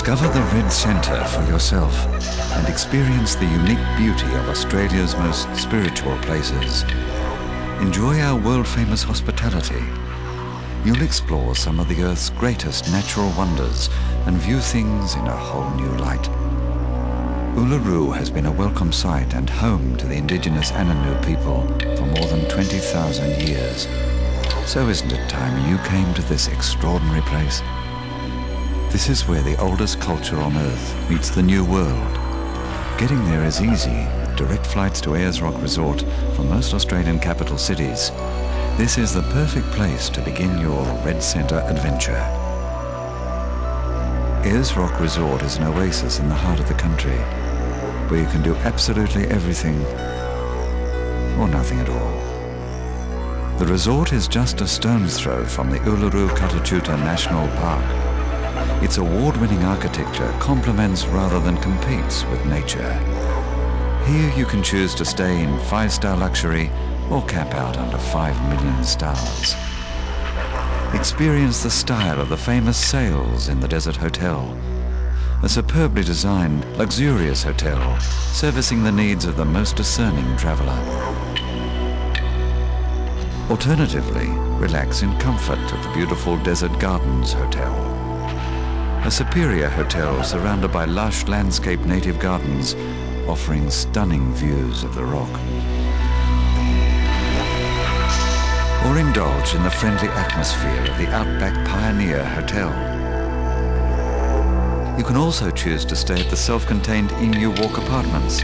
Discover the Red Centre for yourself and experience the unique beauty of Australia's most spiritual places. Enjoy our world-famous hospitality. You'll explore some of the Earth's greatest natural wonders and view things in a whole new light. Uluru has been a welcome sight and home to the indigenous Ananu people for more than 20,000 years. So isn't it time you came to this extraordinary place? This is where the oldest culture on Earth meets the new world. Getting there is easy. Direct flights to Ayers Rock Resort from most Australian capital cities. This is the perfect place to begin your Red Centre adventure. Ayers Rock Resort is an oasis in the heart of the country, where you can do absolutely everything or nothing at all. The resort is just a stone's throw from the Uluru Katachuta National Park. Its award-winning architecture complements rather than competes with nature. Here you can choose to stay in 5-star luxury or camp out under 5 million stars. Experience the style of the famous sails in the Desert Hotel, a superbly designed, luxurious hotel servicing the needs of the most discerning traveller. Alternatively, relax in comfort at the beautiful Desert Gardens Hotel, a superior hotel surrounded by lush landscape native gardens offering stunning views of the rock. Or indulge in the friendly atmosphere of the Outback Pioneer Hotel. You can also choose to stay at the self-contained Emu Walk Apartments,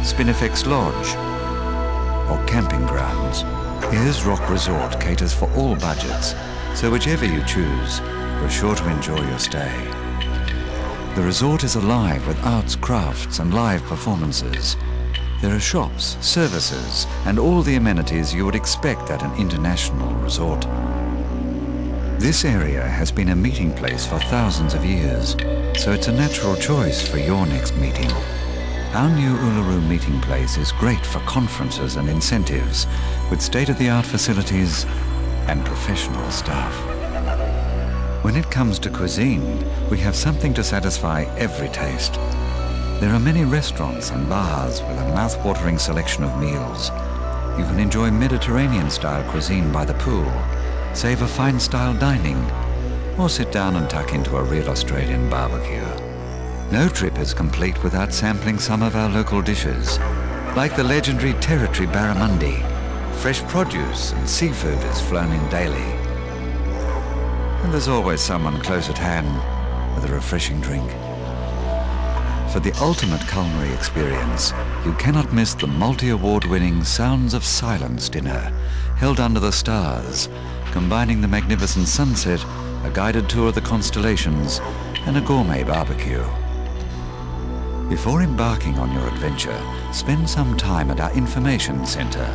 Spinifex Lodge, or camping grounds. Ayers Rock Resort caters for all budgets, so whichever you choose, you're sure to enjoy your stay. The resort is alive with arts, crafts and live performances. There are shops, services and all the amenities you would expect at an international resort. This area has been a meeting place for thousands of years, so it's a natural choice for your next meeting. Our new Uluru meeting place is great for conferences and incentives, with state-of-the-art facilities and professional staff. When it comes to cuisine, we have something to satisfy every taste. There are many restaurants and bars with a mouth-watering selection of meals. You can enjoy Mediterranean-style cuisine by the pool, savor fine-style dining, or sit down and tuck into a real Australian barbecue. No trip is complete without sampling some of our local dishes, like the legendary territory barramundi. Fresh produce and seafood is flown in daily. And there's always someone close at hand with a refreshing drink. For the ultimate culinary experience, you cannot miss the multi-award-winning Sounds of Silence dinner, held under the stars, combining the magnificent sunset, a guided tour of the constellations, and a gourmet barbecue. Before embarking on your adventure, spend some time at our information centre.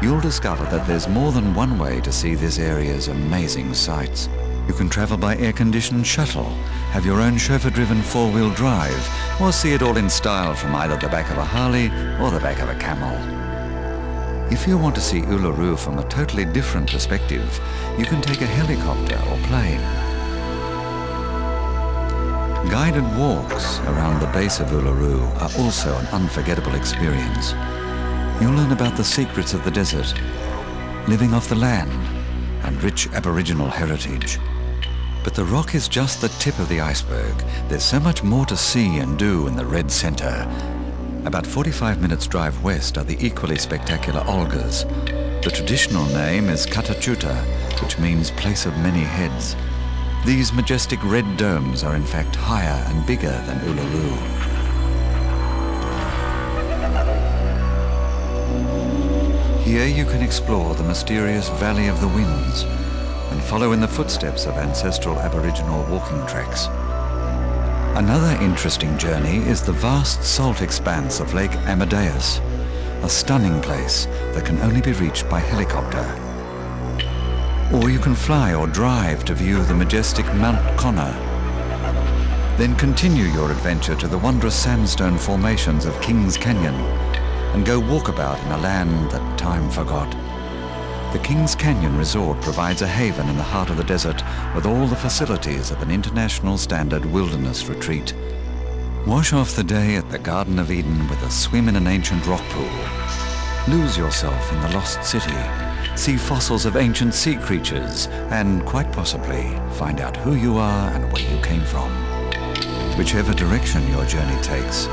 You'll discover that there's more than one way to see this area's amazing sights. You can travel by air-conditioned shuttle, have your own chauffeur-driven 4-wheel drive, or see it all in style from either the back of a Harley or the back of a camel. If you want to see Uluru from a totally different perspective, you can take a helicopter or plane. Guided walks around the base of Uluru are also an unforgettable experience. You'll learn about the secrets of the desert, living off the land, and rich Aboriginal heritage. But the rock is just the tip of the iceberg. There's so much more to see and do in the Red Centre. About 45 minutes drive west are the equally spectacular Olgas. The traditional name is Katachuta, which means place of many heads. These majestic red domes are in fact higher and bigger than Uluru. Here you can explore the mysterious Valley of the Winds and follow in the footsteps of ancestral Aboriginal walking tracks. Another interesting journey is the vast salt expanse of Lake Amadeus, a stunning place that can only be reached by helicopter. Or you can fly or drive to view the majestic Mount Connor. Then continue your adventure to the wondrous sandstone formations of Kings Canyon and go walkabout in a land that time forgot. The Kings Canyon Resort provides a haven in the heart of the desert with all the facilities of an international standard wilderness retreat. Wash off the day at the Garden of Eden with a swim in an ancient rock pool. Lose yourself in the lost city. See fossils of ancient sea creatures and, quite possibly, find out who you are and where you came from. Whichever direction your journey takes,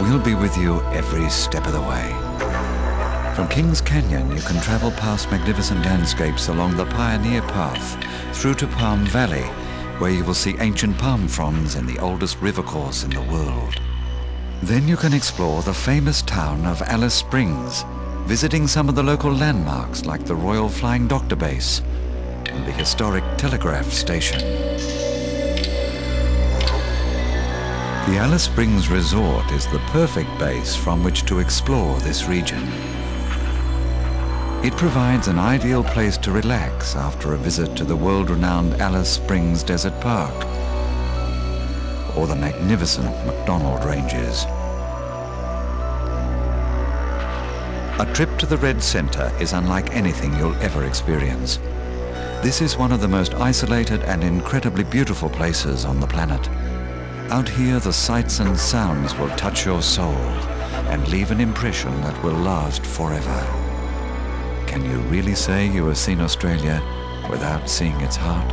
we'll be with you every step of the way. From Kings Canyon, you can travel past magnificent landscapes along the Pioneer Path through to Palm Valley, where you will see ancient palm fronds in the oldest river course in the world. Then you can explore the famous town of Alice Springs, visiting some of the local landmarks like the Royal Flying Doctor Base and the historic telegraph station. The Alice Springs Resort is the perfect base from which to explore this region. It provides an ideal place to relax after a visit to the world-renowned Alice Springs Desert Park or the magnificent McDonald Ranges. A trip to the Red Center is unlike anything you'll ever experience. This is one of the most isolated and incredibly beautiful places on the planet. Out here, the sights and sounds will touch your soul and leave an impression that will last forever. Can you really say you have seen Australia without seeing its heart?